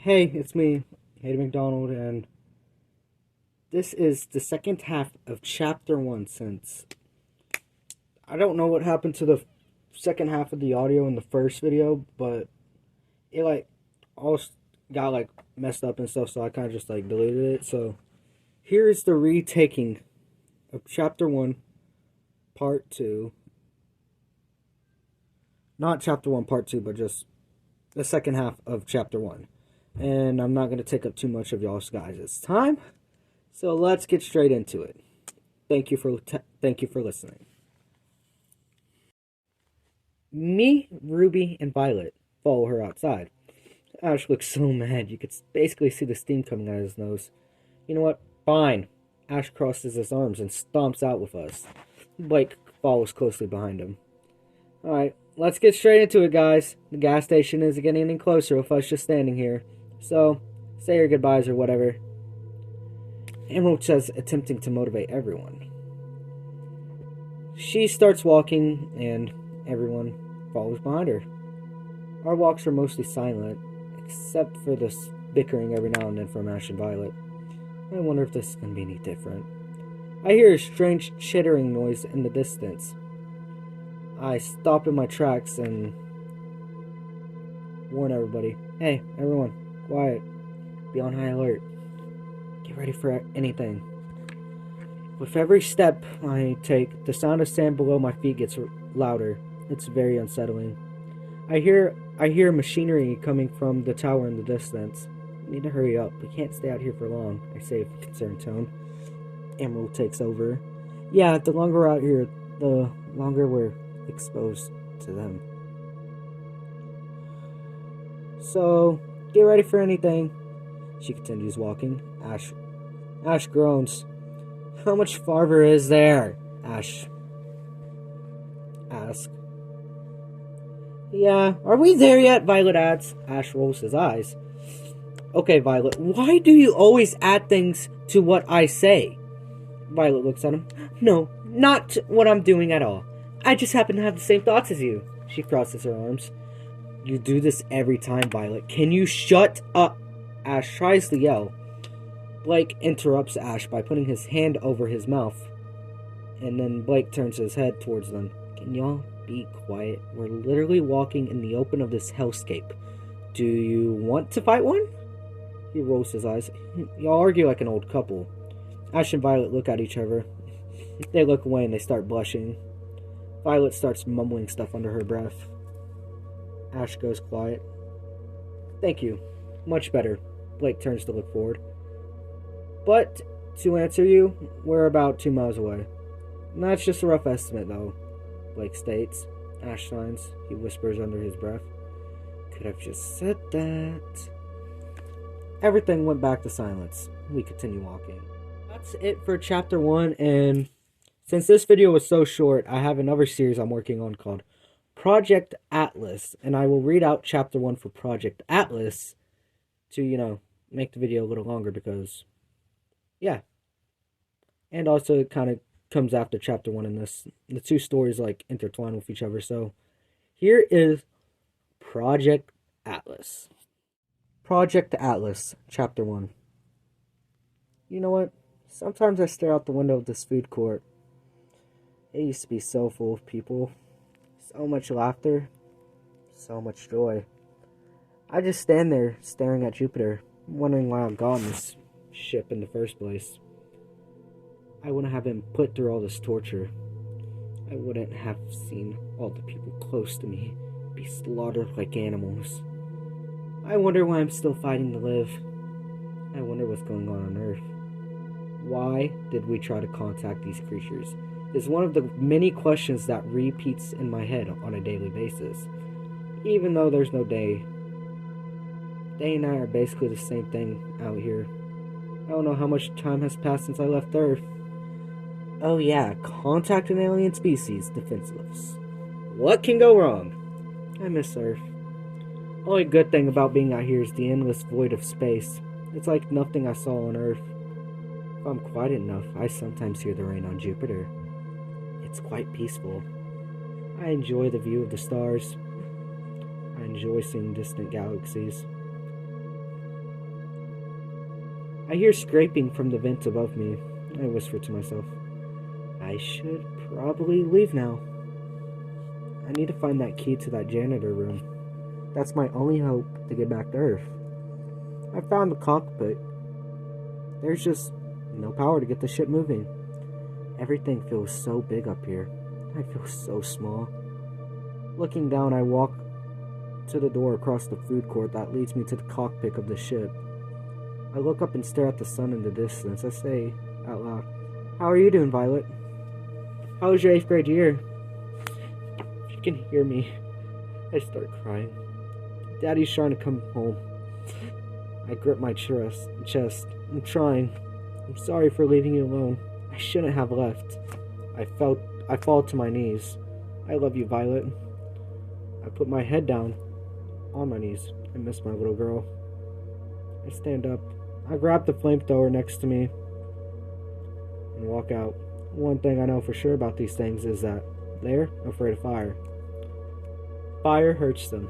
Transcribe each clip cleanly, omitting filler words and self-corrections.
Hey, it's me, Hayden McDonald, and this is the second half of Chapter 1 since I don't know what happened to the second half of the audio in the first video, but it all got messed up and stuff, so I kind of just deleted it. So here is the retaking of Chapter 1, Part 2. Not Chapter 1, Part 2, but just the second half of Chapter 1. And I'm not going to take up too much of y'all's guys' time. So let's get straight into it. Thank you for listening. Me, Ruby, and Violet follow her outside. Ash looks so mad. You could basically see the steam coming out of his nose. You know what? Fine. Ash crosses his arms and stomps out with us. Blake follows closely behind him. Alright, let's get straight into it, guys. The gas station isn't getting any closer with us just standing here. So, say your goodbyes or whatever. Emerald says, attempting to motivate everyone. She starts walking, and everyone follows behind her. Our walks are mostly silent, except for this bickering every now and then from Ash and Violet. I wonder if this is going to be any different. I hear a strange chittering noise in the distance. I stop in my tracks and warn everybody. Hey, everyone, quiet. Be on high alert. Get ready for anything. With every step I take, the sound of sand below my feet gets louder. It's very unsettling. I hear machinery coming from the tower in the distance. We need to hurry up. We can't stay out here for long, I say with a concerned tone. Emerald takes over. Yeah, the longer we're out here, the longer we're exposed to them. So, get ready for anything. She continues walking. Ash groans. How much farther is there? Ash asks. Yeah, are we there yet? Violet adds. Ash rolls his eyes. Okay, Violet, why do you always add things to what I say? Violet looks at him. No, not what I'm doing at all. I just happen to have the same thoughts as you. She crosses her arms. You do this every time, Violet. Can you shut up? Ash tries to yell. Blake interrupts Ash by putting his hand over his mouth. And then Blake turns his head towards them. Can y'all be quiet? We're literally walking in the open of this hellscape. Do you want to fight one? He rolls his eyes. Y'all argue like an old couple. Ash and Violet look at each other. They look away and they start blushing. Violet starts mumbling stuff under her breath. Ash goes quiet. Thank you. Much better. Blake turns to look forward. But, to answer you, we're about 2 miles away. And that's just a rough estimate, though, Blake states. Ash signs. He whispers under his breath. Could have just said that. Everything went back to silence. We continue walking. That's it for Chapter 1, and since this video was so short, I have another series I'm working on called Project Atlas, and I will read out Chapter 1 for Project Atlas to, make the video a little longer because, yeah. And also it kind of comes after Chapter 1 in this. The two stories, intertwine with each other, so here is Project Atlas. Project Atlas, Chapter 1. You know what? Sometimes I stare out the window of this food court. It used to be so full of people. So much laughter. So much joy. I just stand there staring at Jupiter, wondering why I got on this ship in the first place. I wouldn't have been put through all this torture. I wouldn't have seen all the people close to me be slaughtered like animals. I wonder why I'm still fighting to live. I wonder what's going on Earth. Why did we try to contact these creatures? Is one of the many questions that repeats in my head on a daily basis. Even though there's no day. Day and night are basically the same thing out here. I don't know how much time has passed since I left Earth. Oh yeah, contact an alien species, defenseless. What can go wrong? I miss Earth. Only good thing about being out here is the endless void of space. It's like nothing I saw on Earth. If I'm quiet enough, I sometimes hear the rain on Jupiter. It's quite peaceful. I enjoy the view of the stars. I enjoy seeing distant galaxies. I hear scraping from the vents above me. I whisper to myself, I should probably leave now. I need to find that key to that janitor room. That's my only hope to get back to Earth. I found the cockpit. There's just no power to get the ship moving. Everything feels so big up here. I feel so small. Looking down, I walk to the door across the food court that leads me to the cockpit of the ship. I look up and stare at the sun in the distance. I say out loud, How are you doing, Violet? How was your 8th grade year? If you can hear me, I start crying. Daddy's trying to come home. I grip my chest. I'm trying. I'm sorry for leaving you alone. I shouldn't have left. I fall to my knees. I love you, Violet. I put my head down on my knees. I miss my little girl. I stand up. I grab the flamethrower next to me and walk out. One thing I know for sure about these things is that they're afraid of fire. Fire hurts them.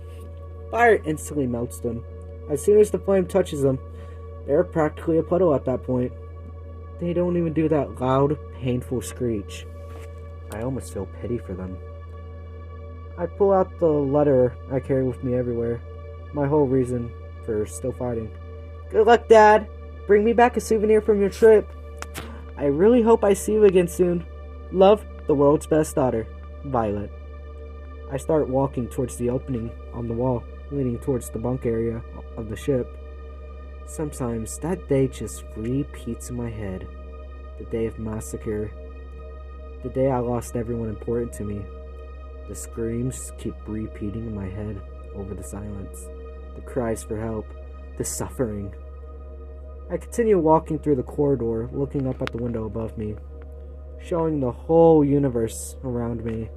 Fire instantly melts them. As soon as the flame touches them, they're practically a puddle at that point. They don't even do that loud, painful screech. I almost feel pity for them. I pull out the letter I carry with me everywhere. My whole reason for still fighting. Good luck, Dad. Bring me back a souvenir from your trip. I really hope I see you again soon. Love, the world's best daughter, Violet. I start walking towards the opening on the wall, leading towards the bunk area of the ship. Sometimes that day just repeats in my head. The day of massacre. The day I lost everyone important to me. The screams keep repeating in my head over the silence. The cries for help. The suffering. I continue walking through the corridor, looking up at the window above me, showing the whole universe around me.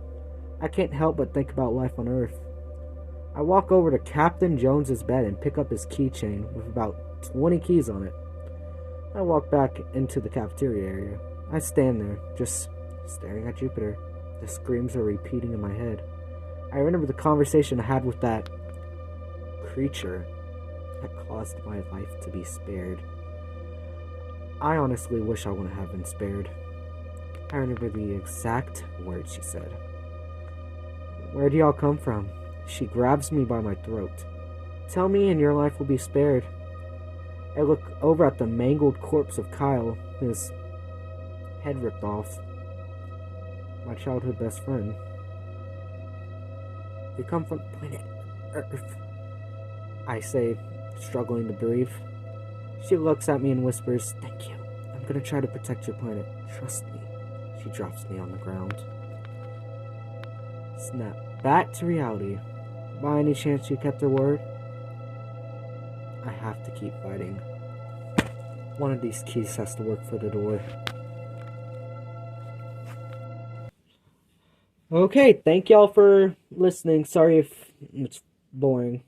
I can't help but think about life on Earth. I walk over to Captain Jones's bed and pick up his keychain with about 20 keys on it. I walk back into the cafeteria area. I stand there, just staring at Jupiter. The screams are repeating in my head. I remember the conversation I had with that creature that caused my life to be spared. I honestly wish I wouldn't have been spared. I remember the exact words she said. Where do y'all come from? She grabs me by my throat. Tell me and your life will be spared. I look over at the mangled corpse of Kyle, his head ripped off. My childhood best friend. We come from planet Earth, I say, struggling to breathe. She looks at me and whispers, Thank you. I'm gonna try to protect your planet. Trust me. She drops me on the ground. Snap back to reality. By any chance she kept her word? I have to keep fighting. One of these keys has to work for the door. Okay, thank y'all for listening. Sorry if it's boring.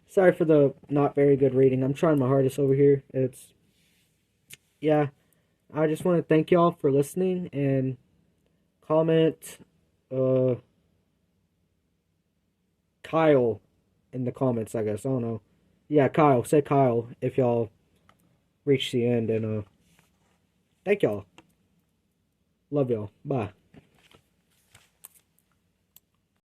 Sorry for the not very good reading. I'm trying my hardest over here. Yeah. I just want to thank y'all for listening and comment Kyle in the comments, I guess. I don't know. Yeah, Kyle. Say Kyle if y'all reach the end. And thank y'all. Love y'all. Bye.